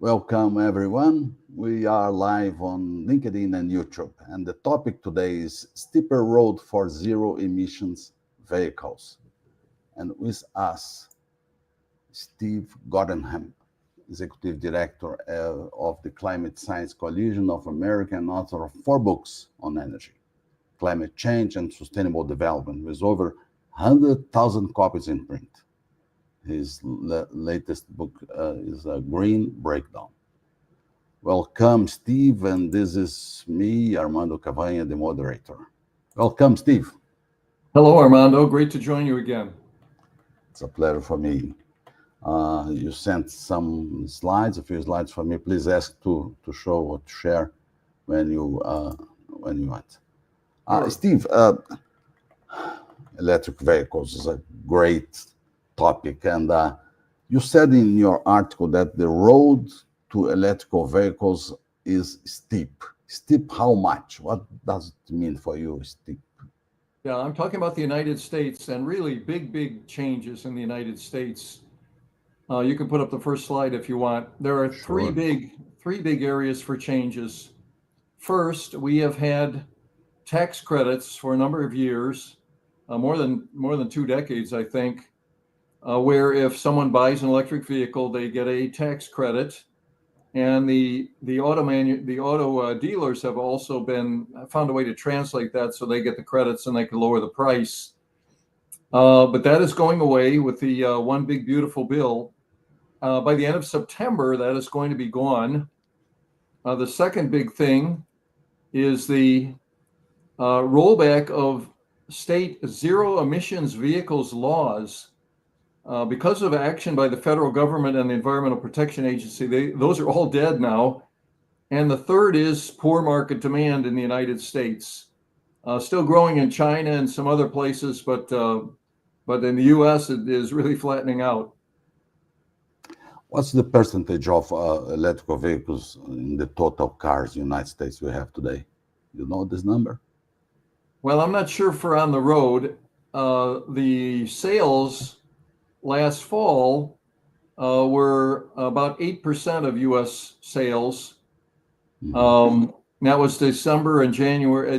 Welcome, everyone. We are live on LinkedIn and YouTube, and the topic today is steeper road for zero emissions vehicles. And with us, Steve Gordonham, Executive Director of the Climate Science Coalition of America and author of 4 books on energy, climate change, and sustainable development, with over 100,000 copies in print. His latest book is a Green Breakdown. Welcome, Steve, and this is me, Armando Cavanha, the moderator. Welcome, Steve. Hello, Armando. Great to join you again. It's a pleasure for me. You sent some slides, a few slides for me. Please ask to show or to share when you want. Sure. Steve, electric vehicles is a great topic, and you said in your article that the road to electrical vehicles is steep. Steep how much? What does it mean for you, steep? Yeah, I'm talking about the United States and really big changes in the United States. You can put up the first slide if you want. There are Sure. three big areas for changes. First, we have had tax credits for a number of years, more than 2 decades, I think, where if someone buys an electric vehicle, they get a tax credit. And the auto dealers have also found a way to translate that so they get the credits and they can lower the price. But that is going away with the One Big Beautiful Bill. By the end of September, that is going to be gone. The second big thing is the rollback of state zero emissions vehicles laws. Because of action by the federal government and the Environmental Protection Agency, those are all dead now. And the third is poor market demand in the United States. Still growing in China and some other places, but in the US, it is really flattening out. What's the percentage of electrical vehicles in the total cars in the United States we have today? You know this number? Well, I'm not sure for on the road. The sales last fall were about 8% of U.S. sales. That was December and January,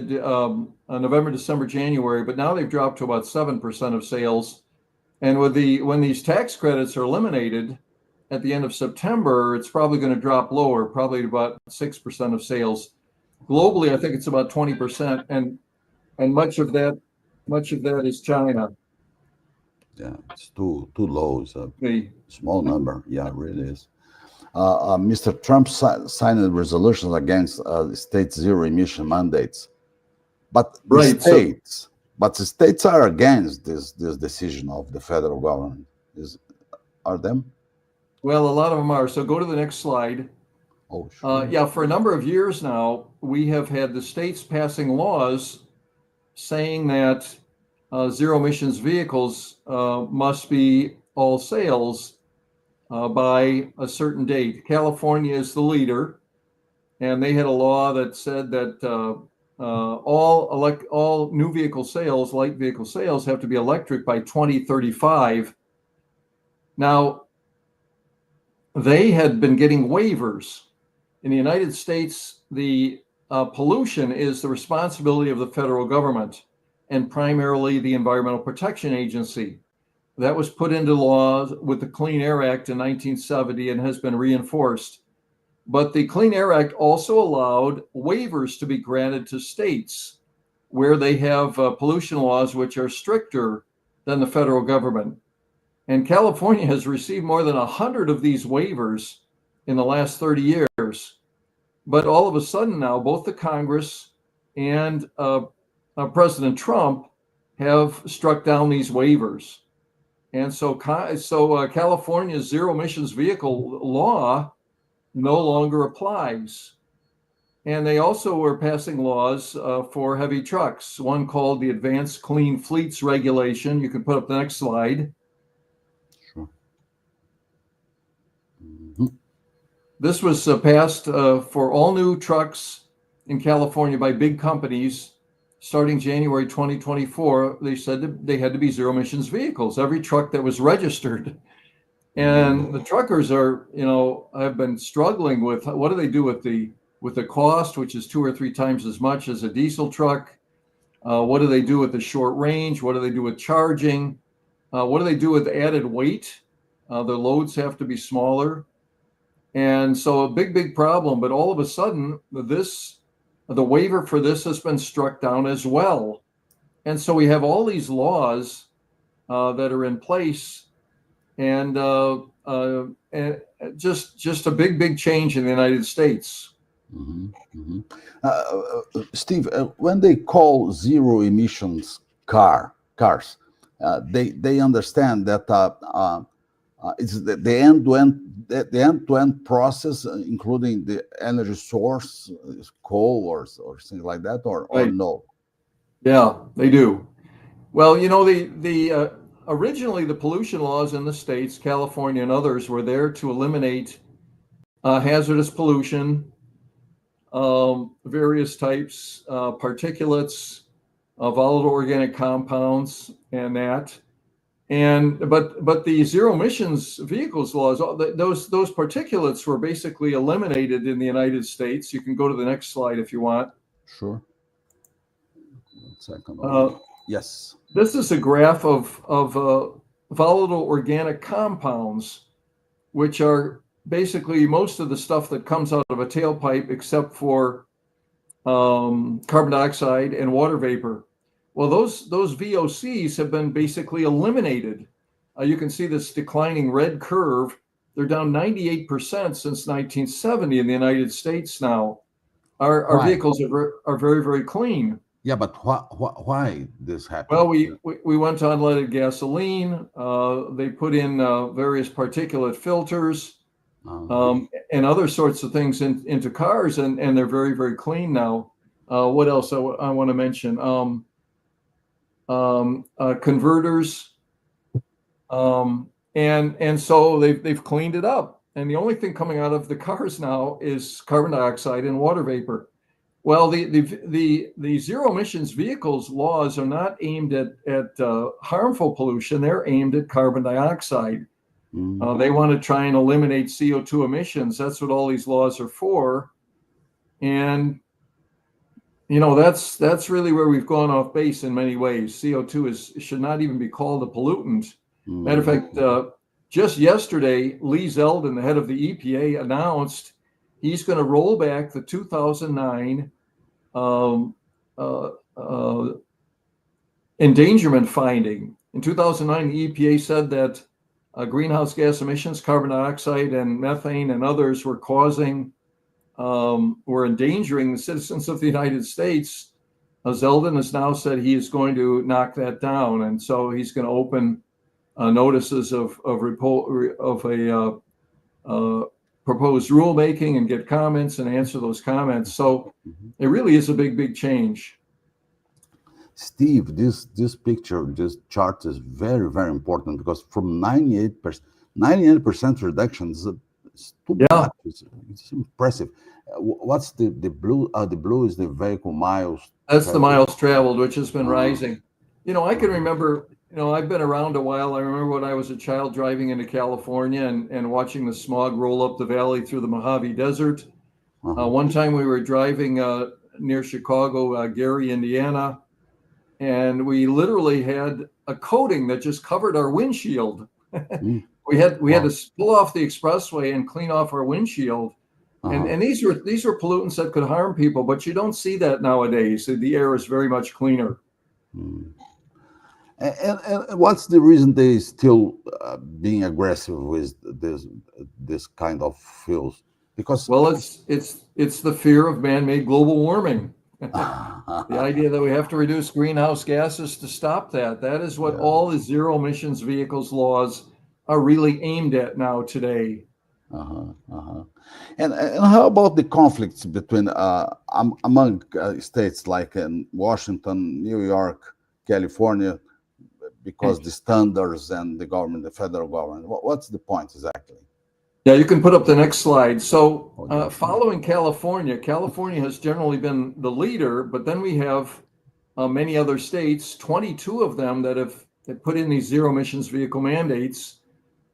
November, December, January, but now they've dropped to about 7% of sales. And when these tax credits are eliminated at the end of September, it's probably going to drop lower, probably about 6% of sales. Globally, I think it's about 20%, and much of that is China. Yeah, it's too low. It's a small number. Yeah, it really is. Mr. Trump signed resolutions against state zero emission mandates, but Right, the states are against this decision of the federal government. Are them? Well, a lot of them are. So go to the next slide. Oh, sure. Yeah, for a number of years now, we have had the states passing laws saying that zero emissions vehicles must be all sales by a certain date. California is the leader, and they had a law that said that all new vehicle sales, light vehicle sales, have to be electric by 2035. Now, they had been getting waivers. In the United States, the pollution is the responsibility of the federal government and primarily the Environmental Protection Agency. That was put into law with the Clean Air Act in 1970 and has been reinforced. But the Clean Air Act also allowed waivers to be granted to states where they have pollution laws which are stricter than the federal government. And California has received more than 100 of these waivers in the last 30 years. But all of a sudden now, both the Congress and President Trump have struck down these waivers. And so California's zero emissions vehicle law no longer applies. And they also were passing laws for heavy trucks, one called the Advanced Clean Fleets Regulation. You can put up the next slide. Sure. This was passed for all new trucks in California by big companies starting January 2024. They said they had to be zero emissions vehicles, every truck that was registered. And the truckers are, have been struggling with what do they do with the cost, which is 2 or 3 times as much as a diesel truck. What do they do with the short range? What do they do with charging? What do they do with added weight? Their loads have to be smaller. And so a big problem. But all of a sudden, the waiver for this has been struck down as well. And so we have all these laws that are in place, and just a big change in the United States. Steve, when they call zero emissions cars, they understand that it's the end-to-end process, including the energy source, coal or things like that, or Right. no? Yeah, they do. Well, originally the pollution laws in the states, California and others, were there to eliminate hazardous pollution, various types, particulates, volatile organic compounds, and that. But the zero emissions vehicles laws, those particulates were basically eliminated in the United States. You can go to the next slide if you want. Sure. 1 second. Yes. This is a graph of volatile organic compounds, which are basically most of the stuff that comes out of a tailpipe except for carbon dioxide and water vapor. Well, those VOCs have been basically eliminated. You can see this declining red curve. They're down 98% since 1970 in the United States now. Our vehicles are very clean. Yeah, but why this happened? Well, we went to unleaded gasoline. They put in various particulate filters and other sorts of things into cars, and they're very clean now. What else I want to mention? Converters, and so they've cleaned it up. And the only thing coming out of the cars now is carbon dioxide and water vapor. Well, the zero emissions vehicles laws are not aimed at harmful pollution. They're aimed at carbon dioxide. They want to try and eliminate CO2 emissions. That's what all these laws are for. And that's really where we've gone off base in many ways. CO2 should not even be called a pollutant. Matter of fact, just yesterday, Lee Zeldin, the head of the EPA, announced he's going to roll back the 2009 endangerment finding. In 2009, the EPA said that greenhouse gas emissions, carbon dioxide and methane and others were endangering the citizens of the United States. Zeldin has now said he is going to knock that down, and so he's going to open notices of a proposed rulemaking and get comments and answer those comments. So it really is a big change. Steve, this picture, this chart is very important, because from 98% reduction is too much. It's impressive. What's the blue? The blue is the vehicle miles. That's the miles traveled, which has been rising. I can remember. I've been around a while. I remember when I was a child driving into California and watching the smog roll up the valley through the Mojave Desert. One time we were driving near Chicago, Gary, Indiana, and we literally had a coating that just covered our windshield. We had to pull off the expressway and clean off our windshield. And these were pollutants that could harm people, but you don't see that nowadays. The air is very much cleaner. And what's the reason they still being aggressive with this kind of fuels? Because it's the fear of man-made global warming. The idea that we have to reduce greenhouse gases to stop that. That is what all the zero emissions vehicles laws are really aimed at now today. And how about the conflicts between among states like in Washington, New York, California, because the standards and the government, the federal government? What's the point exactly? Yeah, you can put up the next slide. So following California has generally been the leader, but then we have many other states, 22 of them that have put in these zero emissions vehicle mandates.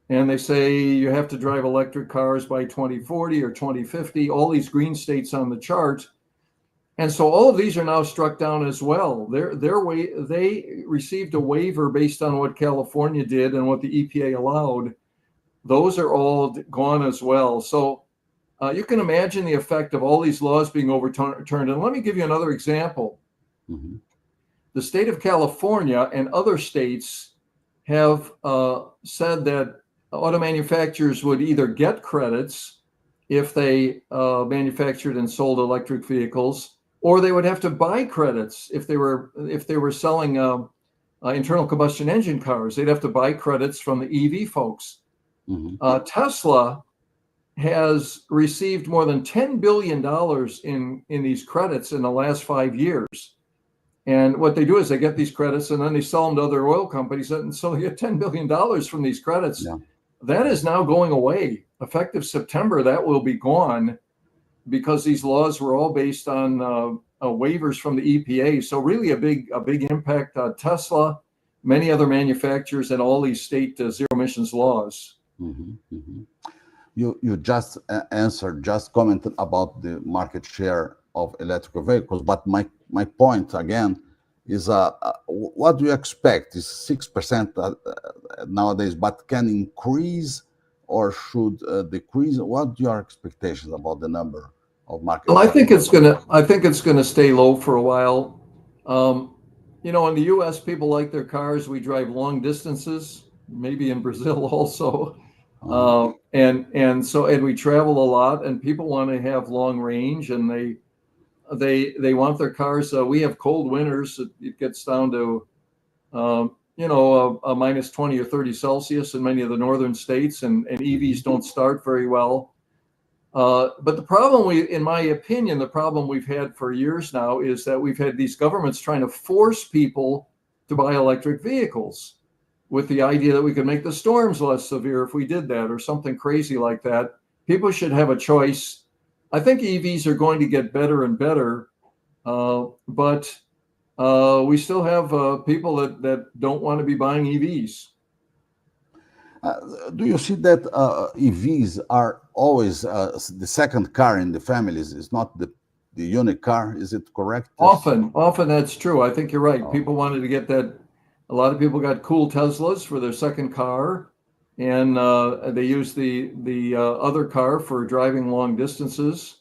and they say you have to drive electric cars by 2040 or 2050, all these green states on the chart. And so all of these are now struck down as well. They received a waiver based on what California did and what the EPA allowed. Those are all gone as well. So you can imagine the effect of all these laws being overturned. And let me give you another example. Mm-hmm. The state of California and other states have said that auto manufacturers would either get credits if they manufactured and sold electric vehicles, or they would have to buy credits if they were selling internal combustion engine cars. They'd have to buy credits from the EV folks. Mm-hmm. Tesla has received more than $10 billion in these credits in the last 5 years. And what they do is they get these credits and then they sell them to other oil companies. And so they get $10 billion from these credits. Yeah. That is now going away. Effective September, that will be gone because these laws were all based on waivers from the EPA. So really a big impact on Tesla, many other manufacturers, and all these state zero emissions laws. Mm-hmm. Mm-hmm. You just commented about the market share of electrical vehicles, but my point again is what do you expect? Is 6% nowadays, but can increase or should decrease? What are your expectations about the number of market? Well, I think it's gonna stay low for a while. In the U.S., people like their cars. We drive long distances, maybe in Brazil also. And we travel a lot, and people want to have long range, and they want their cars. We have cold winters. It gets down to a minus 20 or 30 Celsius in many of the northern states, and EVs don't start very well. But the problem in my opinion, the problem we've had for years now is that we've had these governments trying to force people to buy electric vehicles, with the idea that we could make the storms less severe if we did that, or something crazy like that. People should have a choice. I think EVs are going to get better and better, but we still have people that don't want to be buying EVs. Do you see that EVs are always the second car in the families? It's not the unique car. Is it correct? Often that's true. I think you're right. People wanted to get that. A lot of people got cool Teslas for their second car, and they use the other car for driving long distances.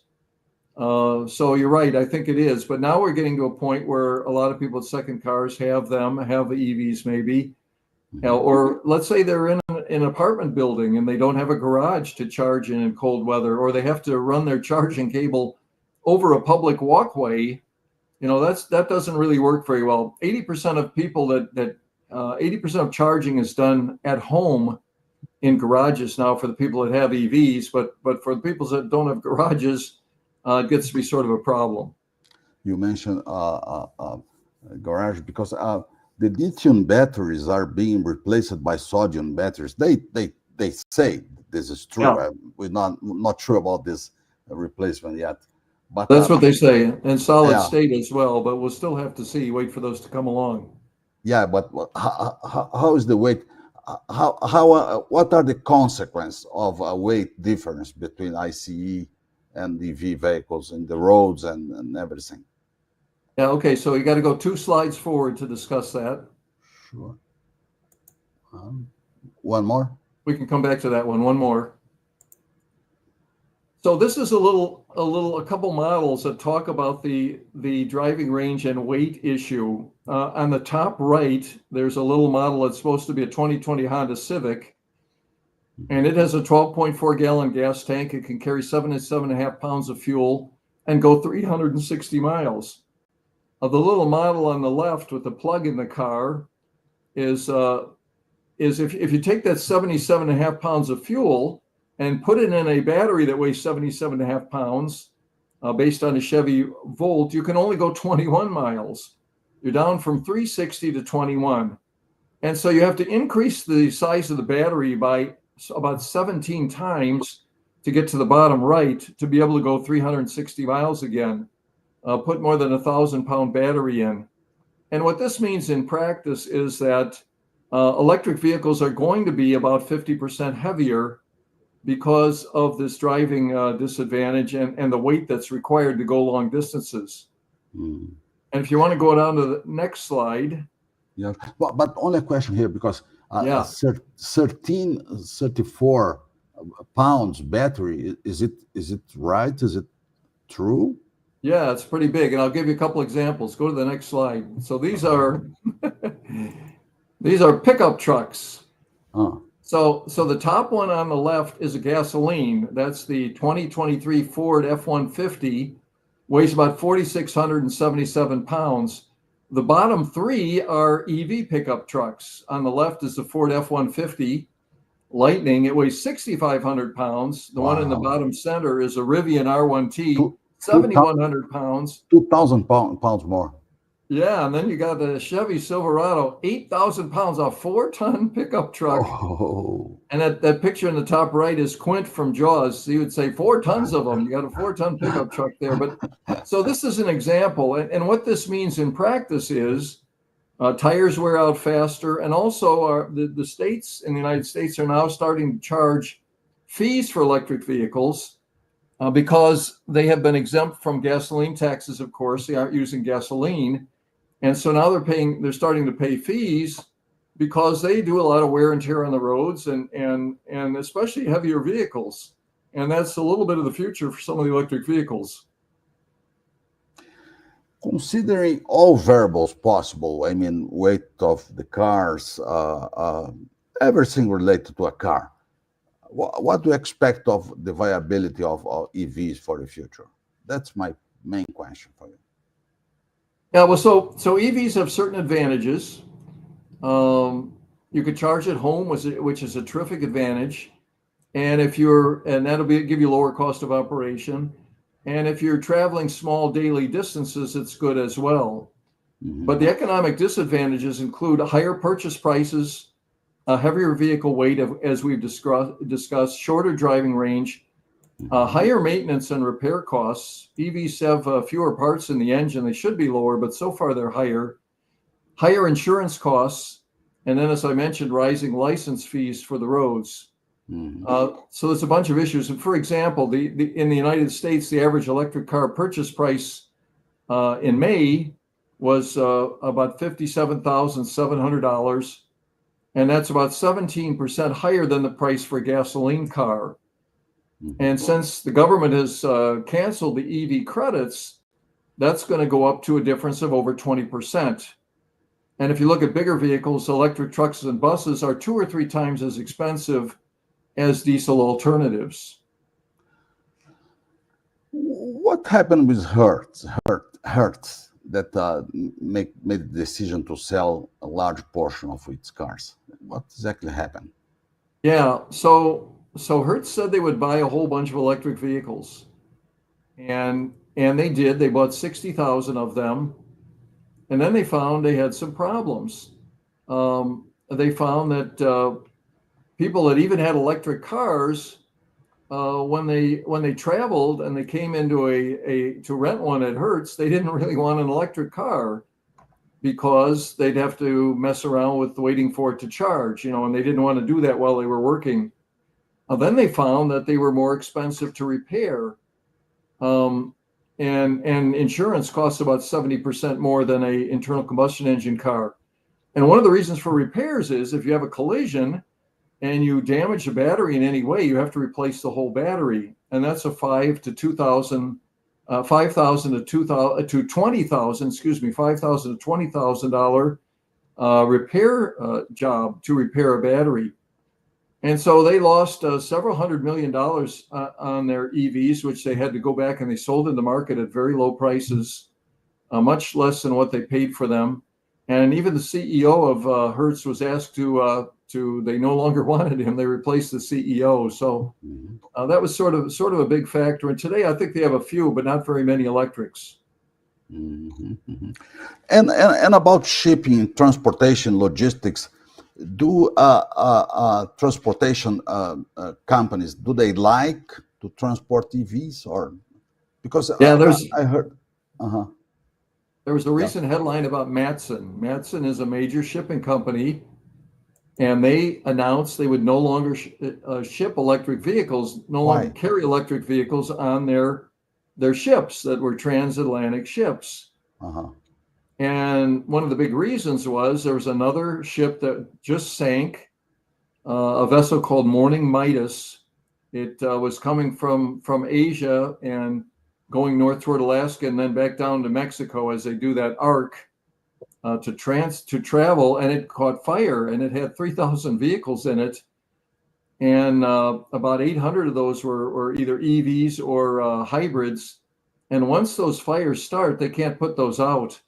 So you're right. I think it is. But now we're getting to a point where a lot of people with second cars have the EVs maybe. Or let's say they're in an apartment building and they don't have a garage to charge in cold weather, or they have to run their charging cable over a public walkway. That doesn't really work very well. 80% of people 80% of charging is done at home in garages now for the people that have EVs, but for the people that don't have garages, it gets to be sort of a problem. You mentioned garage because the lithium batteries are being replaced by sodium batteries. They say this is true. Yeah. We're not sure about this replacement yet. But that's what they say, and solid state as well. But we'll still have to see. Wait for those to come along. Yeah, but how is the weight? What are the consequences of a weight difference between ICE and EV vehicles in the roads and everything? Yeah. Okay. So you got to go 2 slides forward to discuss that. Sure. One more. We can come back to that one. One more. So this is a couple models that talk about the driving range and weight issue. On the top right, there's a little model that's supposed to be a 2020 Honda Civic, and it has a 12.4 gallon gas tank. It can carry 7 to 7.5 pounds of fuel and go 360 miles. The little model on the left with the plug in the car is if you take that 77.5 pounds of fuel and put it in a battery that weighs 77.5 pounds, based on a Chevy Volt, you can only go 21 miles. You're down from 360 to 21. And so you have to increase the size of the battery by about 17 times to get to the bottom right to be able to go 360 miles again. Put more than 1,000-pound battery in. And what this means in practice is that electric vehicles are going to be about 50% heavier because of this driving disadvantage and the weight that's required to go long distances. Mm. And if you want to go down to the next slide. Yeah, but only a question here because Yeah. 34 pounds battery, is it right? Is it true? Yeah, it's pretty big. And I'll give you a couple examples. Go to the next slide. So these are these are pickup trucks. So the top one on the left is a gasoline. That's the 2023 Ford F-150, weighs about 4,677 pounds. The bottom three are EV pickup trucks. On the left is the Ford F-150 Lightning. It weighs 6,500 pounds. The one in the bottom center is a Rivian R1T, 7,100 pounds. 2,000 pounds more. Yeah, and then you got the Chevy Silverado, 8,000 pounds, a 4-ton pickup truck. Oh. And that picture in the top right is Quint from Jaws. He would say 4 tons of them. You got a 4-ton pickup truck there. But so this is an example. And what this means in practice is tires wear out faster. And also the states in the United States are now starting to charge fees for electric vehicles because they have been exempt from gasoline taxes, of course. They aren't using gasoline. And so now they're starting to pay fees because they do a lot of wear and tear on the roads and especially heavier vehicles. And that's a little bit of the future for some of the electric vehicles. Considering all variables possible, I mean, weight of the cars, everything related to a car, what do you expect of the viability of EVs for the future? That's my main question for you. Yeah, well, so EVs have certain advantages. You could charge at home, which is a terrific advantage. And that'll give you lower cost of operation. And if you're traveling small daily distances, it's good as well. Mm-hmm. But the economic disadvantages include higher purchase prices, a heavier vehicle weight, as we've discussed, shorter driving range, higher maintenance and repair costs. EVs have fewer parts in the engine. They should be lower, but so far they're higher. Higher insurance costs, and then, as I mentioned, rising license fees for the roads. Mm-hmm. So there's a bunch of issues. And for example, in the United States, the average electric car purchase price in May was about $57,700, and that's about 17% higher than the price for a gasoline car. Mm-hmm. And since the government has canceled the EV credits, that's going to go up to a difference of over 20%. And if you look at bigger vehicles, electric trucks and buses are 2 or 3 times as expensive as diesel alternatives. What happened with Hertz that made the decision to sell a large portion of its cars? What exactly happened? Yeah, so Hertz said they would buy a whole bunch of electric vehicles, and they did. They bought 60,000 of them, and then they found they had some problems. They found that people that even had electric cars, when they traveled and they came into to rent one at Hertz, they didn't really want an electric car because they'd have to mess around with waiting for it to charge, and they didn't want to do that while they were working. Then they found that they were more expensive to repair, and insurance costs about 70% more than an internal combustion engine car. And one of the reasons for repairs is if you have a collision and you damage the battery in any way, you have to replace the whole battery, and that's a $5,000 to $20,000 repair job to repair a battery. And so they lost several $100 million on their EVs, which they had to go back and they sold in the market at very low prices, much less than what they paid for them. And even the CEO of Hertz was asked to they no longer wanted him. They replaced the CEO. So that was sort of a big factor. And today I think they have a few, but not very many electrics. Mm-hmm. Mm-hmm. And about shipping, transportation, logistics, do transportation companies, do they like to transport EVs or because I heard. There was a recent headline about Matson. Matson is a major shipping company, and they announced they would no longer ship electric vehicles, no longer Why? carry electric vehicles on their ships that were transatlantic ships. Uh-huh. And one of the big reasons was there was another ship that just sank, a vessel called Morning Midas. It was coming from Asia and going north toward Alaska and then back down to Mexico as they do that arc to travel, and it caught fire, and it had 3,000 vehicles in it, and about 800 of those were either EVs or hybrids. And once those fires start, they can't put those out.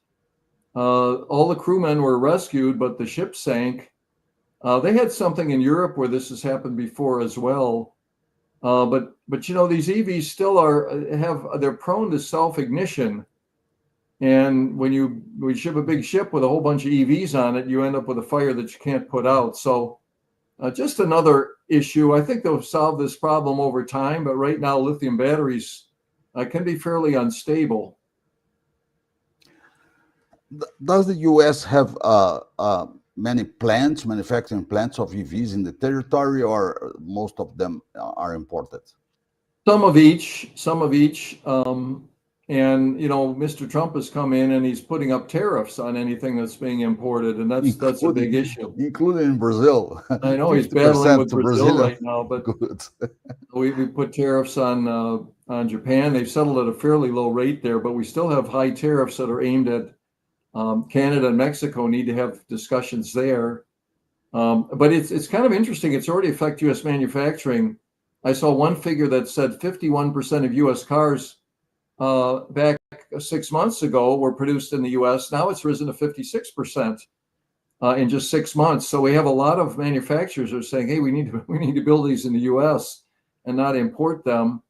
All the crewmen were rescued, but the ship sank. They had something in Europe where this has happened before as well. But these EVs still they're prone to self-ignition. And when you ship a big ship with a whole bunch of EVs on it, you end up with a fire that you can't put out. So just another issue. I think they'll solve this problem over time, but right now lithium batteries can be fairly unstable. Does the U.S. have many manufacturing plants of EVs in the territory, or most of them are imported? Some of each. And Mr. Trump has come in and he's putting up tariffs on anything that's being imported, and that's a big issue. Including in Brazil. I know he's battling with Brazil right now, but good. we put tariffs on Japan. They've settled at a fairly low rate there, but we still have high tariffs that are aimed at Canada and Mexico. Need to have discussions there. But it's kind of interesting. It's already affected U.S. manufacturing. I saw one figure that said 51% of U.S. cars back 6 months ago were produced in the U.S. Now it's risen to 56% in just 6 months. So we have a lot of manufacturers are saying, "Hey, we need to build these in the U.S. and not import them."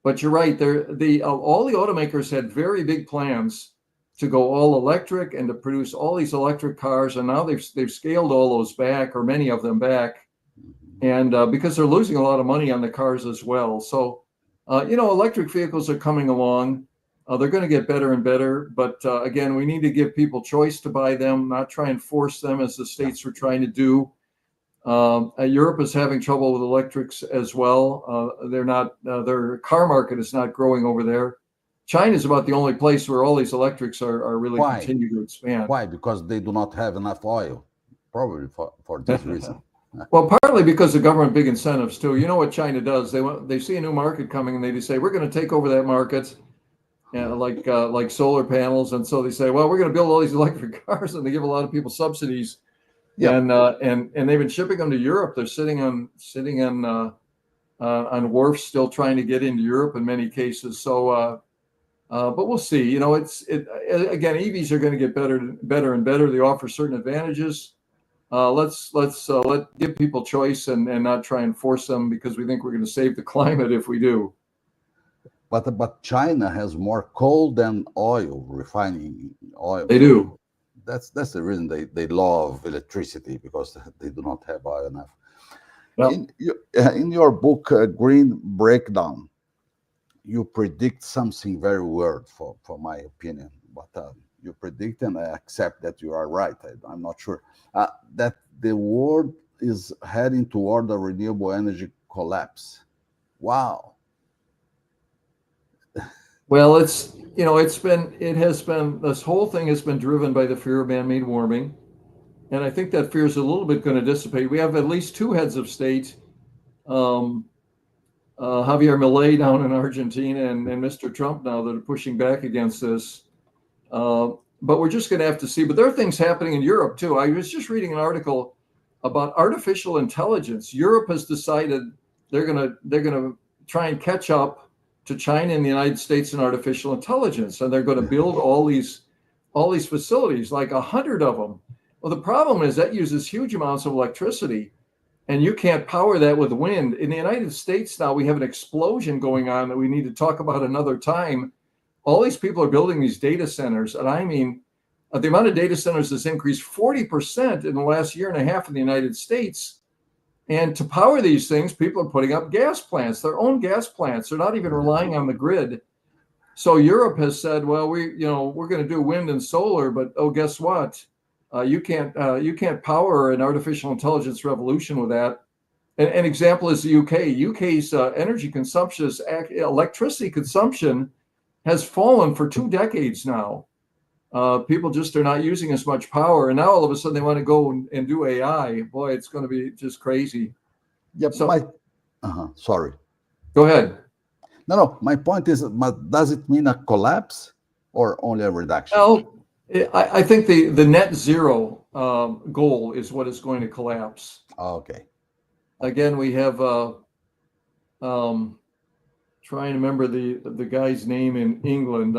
But you're right. All the automakers had very big plans to go all electric and to produce all these electric cars, and now they've scaled all those back, or many of them back, and because they're losing a lot of money on the cars as well. So. Electric vehicles are coming along. They're going to get better and better. But again, we need to give people choice to buy them, not try and force them as the states are trying to do. Europe is having trouble with electrics as well. Their car market is not growing over there. China is about the only place where all these electrics are really continue to expand. Why? Because they do not have enough oil, probably for this reason. Well, partly because of government big incentives too. You know what China does? They see a new market coming and they just say, we're going to take over that market, like solar panels. And so they say, well, we're going to build all these electric cars, and they give a lot of people subsidies. Yeah. And they've been shipping them to Europe. They're sitting on wharfs, still trying to get into Europe in many cases. So, but we'll see. Again, EVs are going to get better and better. They offer certain advantages. Let's give people choice and not try and force them, because we think we're going to save the climate if we do. But China has more coal than oil, refining oil. They do. That's the reason they love electricity, because they do not have oil enough. Well, in your book, Green Breakdown, you predict something very weird for my opinion, but you predict, and I accept that you are right. I'm not sure that the world is heading toward a renewable energy collapse. Wow. Well, this whole thing has been driven by the fear of man-made warming, and I think that fear is a little bit going to dissipate. We have at least two heads of state, Javier Milei down in Argentina and Mr. Trump now, that are pushing back against this. But we're just going to have to see. But there are things happening in Europe too. I was just reading an article about artificial intelligence. Europe has decided they're going to try and catch up to China and the United States in artificial intelligence, and they're going to build all these facilities, like 100 of them. Well, the problem is that uses huge amounts of electricity, and you can't power that with wind. In the United States now, we have an explosion going on that we need to talk about another time. All these people are building these data centers, and I mean, the amount of data centers has increased 40% in the last year and a half in the United States. And to power these things, people are putting up gas plants, their own gas plants. They're not even relying on the grid. So Europe has said, well, we're going to do wind and solar, but guess what? You can't power an artificial intelligence revolution with that. An example is the UK. UK's energy consumption, electricity consumption, has fallen for 2 decades now. People just are not using as much power, and now all of a sudden they want to go and do AI. Boy, it's going to be just crazy. Yeah, So, sorry. Go ahead. No. My point is, does it mean a collapse or only a reduction? Well, I think the net zero goal is what is going to collapse. Okay. Again, we have trying to remember the guy's name in England,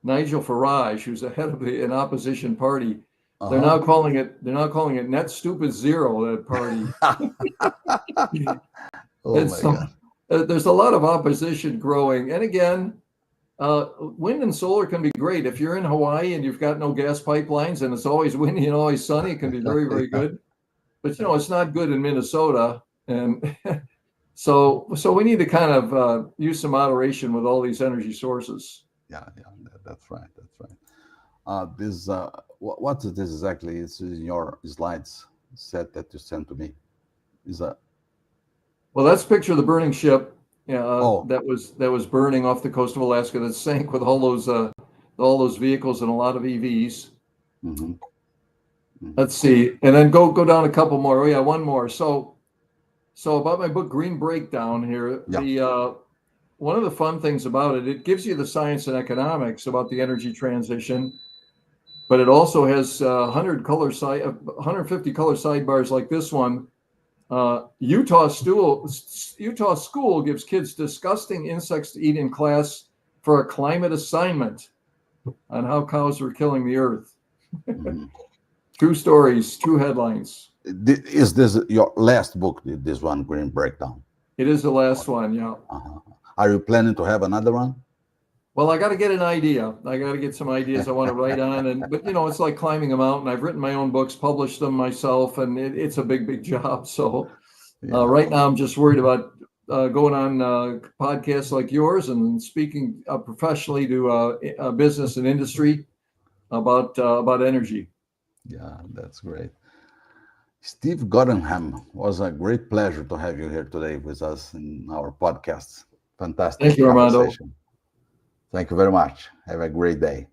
Nigel Farage, who's the head of an opposition party. They're now calling it net stupid zero, that party. Oh my God. There's a lot of opposition growing. And again, wind and solar can be great. If you're in Hawaii and you've got no gas pipelines and it's always windy and always sunny, it can be very, very good. But it's not good in Minnesota. And so we need to kind of use some moderation with all these energy sources. Yeah, that's right. This what is this exactly? It's in your slides set that you sent to me. Is that? Well, that's a picture of the burning ship. Oh. That was burning off the coast of Alaska. That sank with all those vehicles and a lot of EVs. Mm-hmm. Let's see, and then go down a couple more. Oh yeah, one more. So about my book Green Breakdown here. Yeah. The one of the fun things about it gives you the science and economics about the energy transition, but it also has 150 color sidebars like this one. Utah school gives kids disgusting insects to eat in class for a climate assignment on how cows were killing the earth. Mm-hmm. True stories, true headlines. Is this your last book, this one, Green Breakdown? It is the last one, yeah. Are you planning to have another one? Well, I got to get an idea. I got to get some ideas I want to write on. But it's like climbing a mountain. I've written my own books, published them myself, and it's a big, big job. So right now I'm just worried about going on podcasts like yours and speaking professionally to business and industry about energy. Yeah, that's great. Steve Gottenham, was a great pleasure to have you here today with us in our podcast. Fantastic. Thank you, Armando. Thank you very much. Have a great day.